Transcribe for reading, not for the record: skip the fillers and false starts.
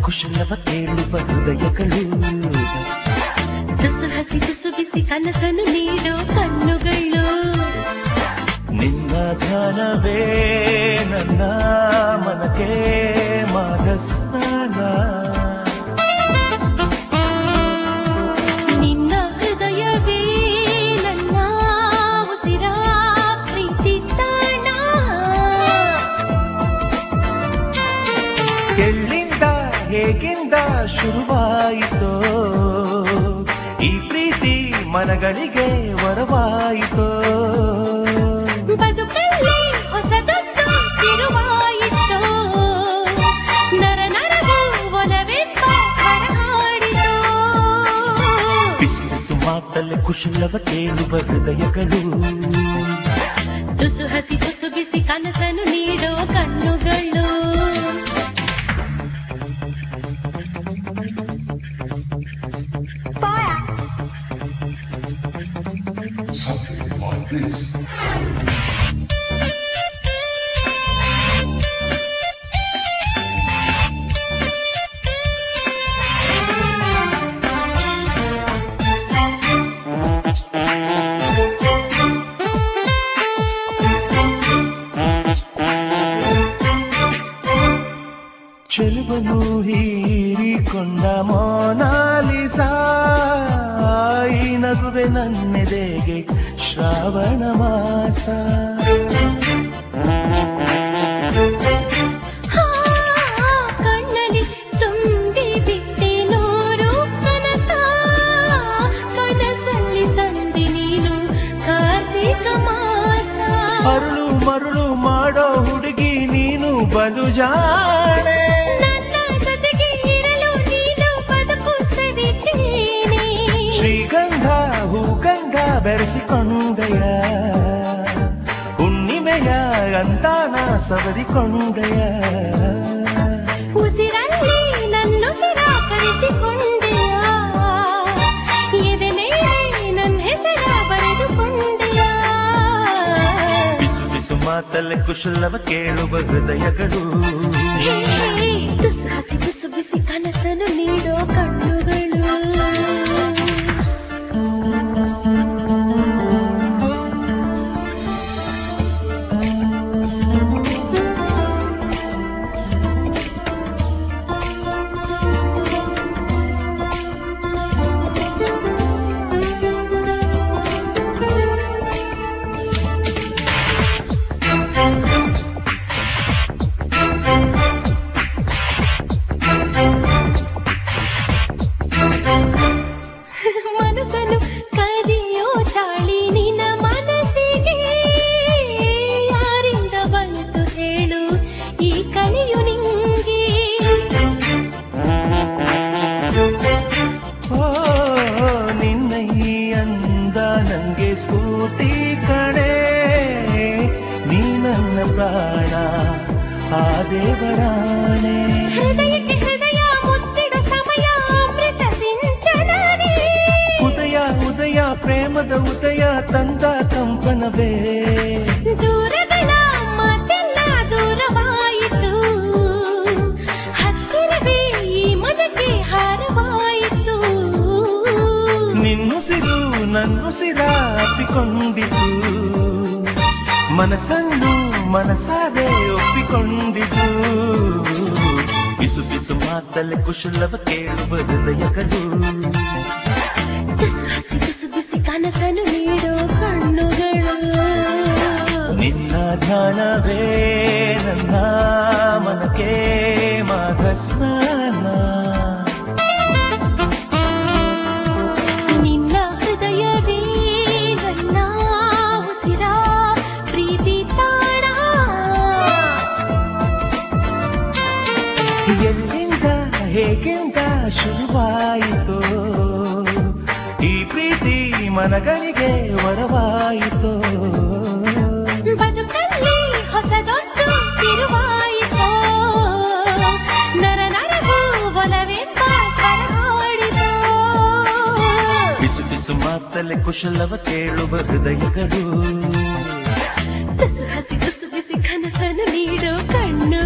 ಕುಶಲವ ಕೇಳುವ ಹೃದಯಗಳು ತುಸು ಹಸಿ ತುಸು ಬಿಸಿ ಕನಸನ್ನು ನೀಡೋ ಕಣ್ಣುಗಳು ನಿನ್ನ ಧ್ಯಾನವೇ ನನ್ನ ಮನಕ್ಕೆ ಮಾನಸ್ನಾನ ನಿನ್ನ ಹೃದಯವೇ ನನ್ನ ಉಸಿರ ಪ್ರೀತಿ ತಾಣ ಎಲ್ಲಿಂದ ಹೇಗಿಂದ ಶುರುವಾಯಿತೋ ಈ ಪ್ರೀತಿ ಮನಗಳಿಗೆ ವರವಾಯಿತೋ ಬದುಕಲ್ಲಿ ಹೊಸದೊಂದು ತಿರುವಾಯಿತೋ ನರ ನರಗೂ ಒಲವೆಂಬ ಸ್ವರ ಹಾಡಿತೋ ಬಿಸಿ ಬಿಸಿ ಮಾತಲ್ಲಿ ಕುಶಲವ ಕೇಳುವ ಹೃದಯಗಳು ತುಸು ಹಸಿ ತುಸು ಬಿಸಿ ಕನಸನ್ನು ನೀಡೋ ಕಣ್ಣುಗಳು Something like this. ಚೆಲುವನು ಹೀರಿಕೊಂಡ ಮೋನಾಲಿಸಾ ಈ ನಗುವೆ ನನ್ನೆದೆಗೆ ಶ್ರಾವಣ ಮಾಸ ಕಣ್ಣಲ್ಲಿ ತುಂಬಿ ಬಿಟ್ಟೆ ನೂರು ಕನಸ ಕನಸಲ್ಲಿ ತಂದೆ ನೀನು ಕಾರ್ತಿಕ ಮಾಸ ಅರುಳು ಮರುಳು ಮಾಡೋ ಹುಡುಗಿ ನೀನು ಬಲು ಜಾಣೆ ಶ್ರೀಗಂಧ ಹೂಗಂಧ ಬೆರೆಸಿಕೊಂಡೆಯ ಹುಣ್ಣಿಮೆಯ ಅಂತಾನ ಸವರಿಕೊಂಡೆಯ ಉಸಿರಲ್ಲಿ ನನ್ನುಸಿರ ಕರೆಸಿಕೊಂಡೆಯ ಎದೆ ಮೇಲೆ ನನ್ನ ಹೆಸರ ಬರೆದುಕೊಂಡೆಯ ಬಿಸು ಬಿಸು ಮಾತಲ್ಲಿ ಕುಶಲವ ಕೇಳುವ ಹೃದಯಗಳು ತುಸು ಹಸಿ ತುಸು ಬಿಸಿ ಕನಸನ್ನು ನೀಡೋ ಕಣ್ಣುಗಳು ಮನಸ್ಸನ್ನು ಕದಿಯೋ ಚಾಳಿ ನಿನ್ನ ಮನಸ್ಸಿಗೆ ಯಾರಿಂದ ಬಂತು ಹೇಳು ಈ ಕಲಿಯು ನಿಂಗೆ ಓ ನಿನ್ನ ಈ ಅಂದ ನಂಗೆ ಸ್ಫೂರ್ತಿ ಕಣೆ ನೀ ನನ್ನ ಪ್ರಾಣ ಆ ದೇವರಾಣೆ ಹೃದಯಕ್ಕೆ ಹೃದಯ ಮುತ್ತಿಡ ಸಮಯ ಅಮೃತ ಸಿಂಚನವೇ ಉದಯ ಉದಯ ಪ್ರೇಮದ ಉದಯ ತಂದ ಕಂಪನವೇ ದೂರಗಳ ಮಾತೆಲ್ಲ ದೂರವಾಯಿತು ಹತ್ತಿರವೇ ಈ ಮನಕ್ಕೆ ಹಾರವಾಯಿತು ನಿನ್ನುಸಿರು ನನ್ನುಸಿರ ಅಪ್ಪಿಕೊಂಡಿತು ಮನಸ್ಸನ್ನು ಮನಸಾರೆ ಒಪ್ಪಿಕೊಂಡಿತು ಬಿಸು ಬಿಸು ಮಾತಲ್ಲಿ ಕುಶಲವ ಕೇಳುವ ಹೃದಯಗಳು ತುಸು ಹಸಿ ತುಸು ಬಿಸಿ ಕನಸನ್ನು ನೀಡೋ ಕಣ್ಣುಗಳು ನಿನ್ನ ಧ್ಯಾನವೇ ನನ್ನ ಮನಕ್ಕೆ ಮಾಘಸ್ನಾನ ನಿನ್ನ ಹೃದಯವೇ ನನ್ನ ಉಸಿರ ಪ್ರೀತಿ ತಾಣ ಶುರುವಾಯಿತು ಈ ಪ್ರೀತಿ ಮನಗಳಿಗೆ ವರವಾಯಿತು ಬದುಕಲ್ಲಿ ಹೊಸದೊಂದು ತಿರುವಾಯಿತು ನರ ನರಗೂ ಒಲವೆಂಬ ಸ್ವರ ಹಾಡಿತು ಬಿಸು ಬಿಸು ಮಾತಲೆ ಕುಶಲವ ಕೇಳುವ ಹೃದಯಗಳು ತುಸು ಹಸಿ ತುಸು ಬಿಸಿ ಕನಸನ್ನು ನೀಡೋ ಕಣ್ಣು